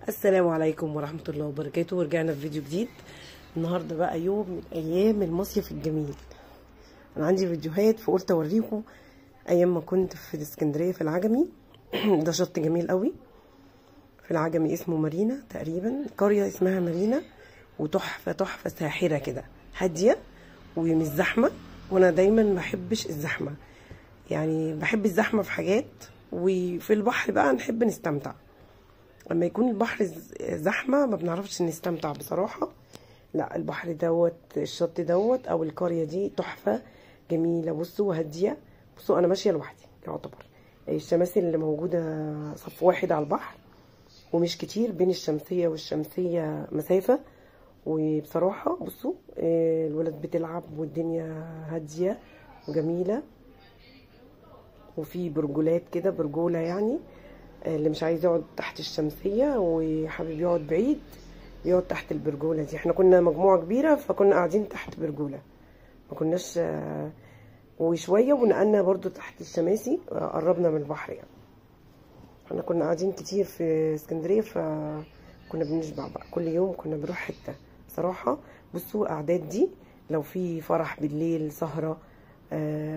السلام عليكم ورحمة الله وبركاته، ورجعنا في فيديو جديد. النهارده بقى يوم من ايام المصيف الجميل. انا عندي فيديوهات فقلت اوريكم ايام ما كنت في اسكندريه في العجمي. ده شط جميل قوي في العجمي، اسمه مارينا تقريبا، قريه اسمها مارينا، وتحفه تحفه ساحره كده، هاديه ومش زحمه. وانا دايما ما بحبش الزحمه، يعني بحب الزحمه في حاجات، وفي البحر بقى نحب نستمتع. لما يكون البحر زحمه ما بنعرفش نستمتع بصراحه. لا، البحر دوت، الشط دوت او القريه دي تحفه جميله. بصوا هاديه، بصوا انا ماشيه لوحدي يعتبر. الشماسي اللي موجوده صف واحد على البحر، ومش كتير بين الشمسيه والشمسيه مسافه. وبصراحه بصوا الولاد بتلعب والدنيا هاديه وجميله. وفي برجولات كده، برجوله يعني اللي مش عايز يقعد تحت الشمسيه وحابب يقعد بعيد يقعد تحت البرجوله دي. احنا كنا مجموعه كبيره فكنا قاعدين تحت برجوله، ما كناش وشويه ونقلنا برضو تحت الشماسي، قربنا من البحر يعني. احنا كنا قاعدين كتير في اسكندريه فكنا بنشبع بقى، كل يوم كنا بنروح حته بصراحه. بصوا الاعداد دي، لو في فرح بالليل، سهره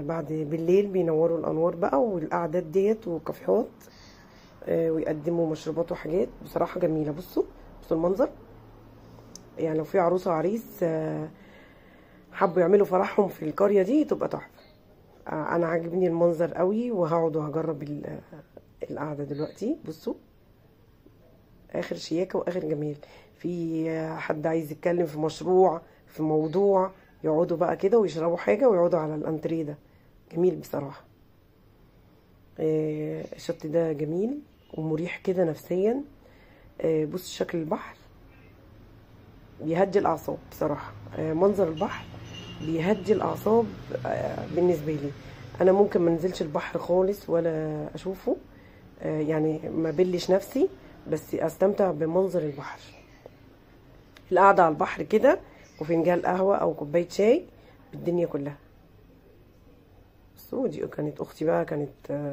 بعد بالليل بينوروا الانوار بقى والاعداد ديت وكافيهات، ويقدموا مشروبات وحاجات بصراحه جميله. بصوا المنظر، يعني لو في عروسه وعريس حبوا يعملوا فرحهم في القريه دي تبقى تحفه. انا عاجبني المنظر قوي، وهقعد وهجرب القعده دلوقتي. بصوا اخر شياكه واخر جميل. في حد عايز يتكلم في مشروع، في موضوع، يقعدوا بقى كده ويشربوا حاجه ويقعدوا على الانتريه ده، جميل بصراحه. الشط ده جميل ومريح كده نفسيا. بص شكل البحر بيهدي الاعصاب بصراحه. منظر البحر بيهدي الاعصاب. بالنسبه لي انا ممكن ما انزلش البحر خالص ولا اشوفه، يعني ما بلش نفسي، بس استمتع بمنظر البحر. القعده على البحر كده وفنجان قهوه او كوبايه شاي بالدنيا كلها. بصوا دي كانت اختي بقى، كانت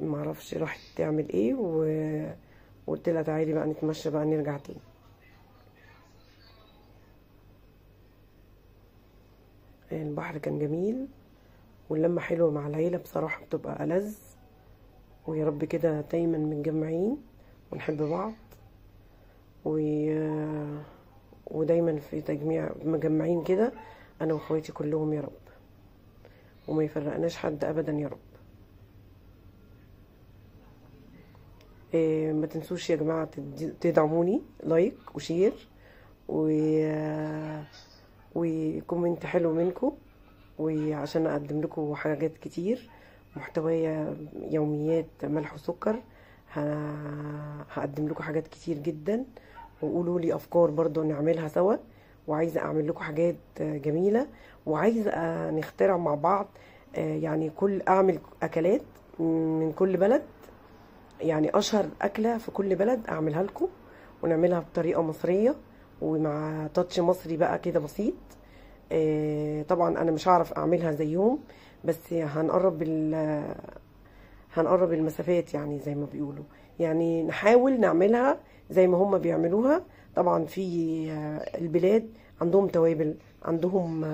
معرفش راحت تعمل ايه، وقلت لها تعالي بقى نتمشى بقى نرجع تاني. البحر كان جميل واللمة حلوة مع العيلة بصراحة، بتبقى ألذ. ويا رب كده دايما متجمعين ونحب بعض، ودايما في تجميع مجمعين كده أنا وأخواتي كلهم يا رب، وما يفرقناش حد أبدا يا رب. ما تنسوش يا جماعة تدعموني لايك وشير وكومنت حلو منكم، وعشان اقدم لكم حاجات كتير، محتوية يوميات ملح وسكر. هقدم لكم حاجات كتير جدا، وقولوا لي افكار برضو نعملها سوا. وعايزه اعمل لكم حاجات جميله، وعايزه نخترع مع بعض، يعني اعمل اكلات من كل بلد، يعني اشهر اكله في كل بلد اعملها لكم، ونعملها بطريقه مصريه ومع تاتش مصري بقى كده بسيط. طبعا انا مش هعرف اعملها زيهم، بس هنقرب المسافات يعني زي ما بيقولوا، يعني نحاول نعملها زي ما هم بيعملوها. طبعا في البلاد عندهم توابل، عندهم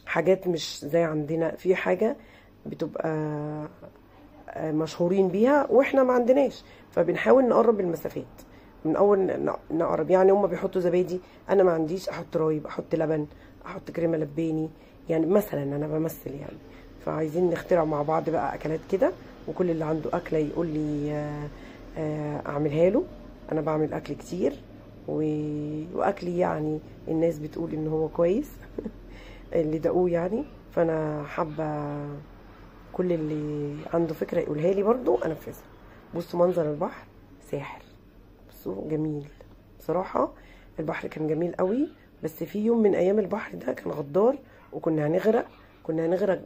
حاجات مش زي عندنا، في حاجة بتبقى مشهورين بيها واحنا ما عندناش، فبنحاول نقرب المسافات من اول نقرب. يعني هم بيحطوا زبادي، انا ما عنديش، احط رايب، احط لبن، احط كريمه لباني، يعني مثلا انا بمثل يعني. فعايزين نخترع مع بعض بقى اكلات كده، وكل اللي عنده اكله يقول لي اعملها له. انا بعمل اكل كتير واكلي يعني الناس بتقول ان هو كويس اللي دقوه يعني. فانا حابه كل اللي عنده فكره يقولها لي برضو انفذها. بصوا منظر البحر ساحر، بصوا جميل بصراحه. البحر كان جميل قوي، بس في يوم من ايام البحر ده كان غدار وكنا هنغرق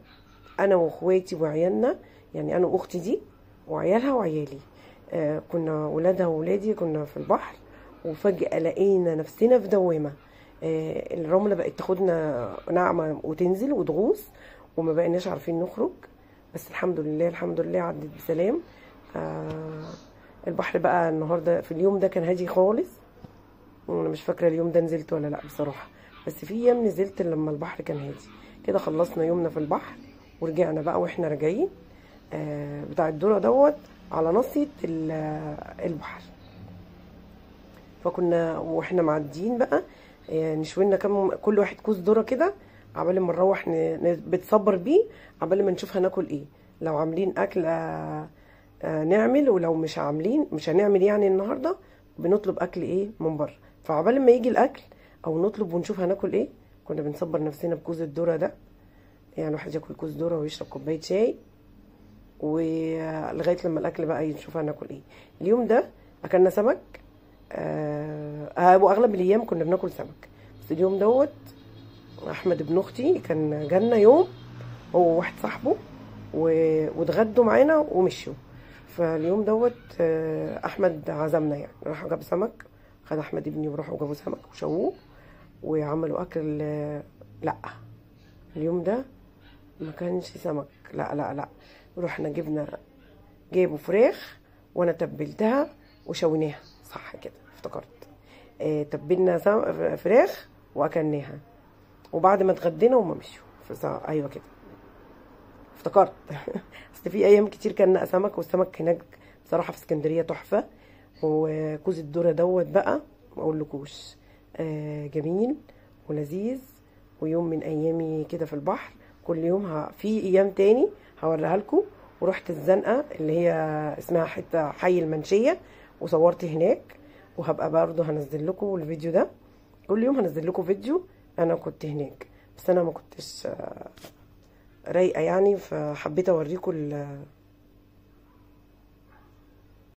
انا واخواتي وعيالنا، يعني انا واختي دي وعيالها وعيالي. كنا ولادها وولادي كنا في البحر، وفجأة لقينا نفسنا في دوامة. الرملة بقت تاخدنا ناعمة وتنزل وتغوص، وما بقيناش عارفين نخرج. بس الحمد لله الحمد لله عدت بسلام. البحر بقى النهارده في اليوم ده كان هادي خالص. انا مش فاكره اليوم ده نزلت ولا لا بصراحه، بس في ايام نزلت لما البحر كان هادي كده. خلصنا يومنا في البحر ورجعنا بقى، واحنا راجعين بتاع الذره دوت على ناصيه البحر. فكنا واحنا معديين بقى نشوينا كل واحد كوز ذره كده، عبال ما نروح بتصبر بيه عبال ما نشوف هناكل ايه. لو عاملين اكل نعمل، ولو مش عاملين مش هنعمل يعني النهارده، بنطلب اكل ايه من بره. فعبال ما يجي الاكل او نطلب ونشوف هناكل ايه، كنا بنصبر نفسنا بكوز الذره ده. يعني الواحد ياكل كوز ذره ويشرب كوبايه شاي، ولغايه لما الاكل بقى نشوف هناكل ايه. اليوم ده اكلنا سمك، واغلب الايام كنا بناكل سمك، بس اليوم دوت احمد ابن اختي كان جالنا يوم هو وواحد صاحبه واتغدوا معانا ومشوا. فاليوم دوت احمد عزمنا، يعني راح جاب سمك، خد احمد ابني وراحوا جابوا سمك وشووه وعملوا اكل. لا اليوم ده ما كانش سمك، لا لا لا، رحنا جابوا فراخ وانا تبلتها وشويناها، صح كده افتكرت. تبلنا فراخ واكلناها، وبعد ما اتغدينا وما مشوا ايوه كده افتكرت. اصل في ايام كتير كان سمك، والسمك هناك بصراحه في اسكندريه تحفه. وكوز الذره دوت بقى ما اقولكوش جميل ولذيذ، ويوم من ايامي كده في البحر. كل يوم في ايام تاني هوريها لكم. ورحت الزنقه اللي هي اسمها حته حي المنشيه وصورت هناك، وهبقى برضه هنزل لكم الفيديو ده. كل يوم هنزل لكم فيديو انا كنت هناك، بس انا ما كنتش رايقه يعني، فحبيت اوريكم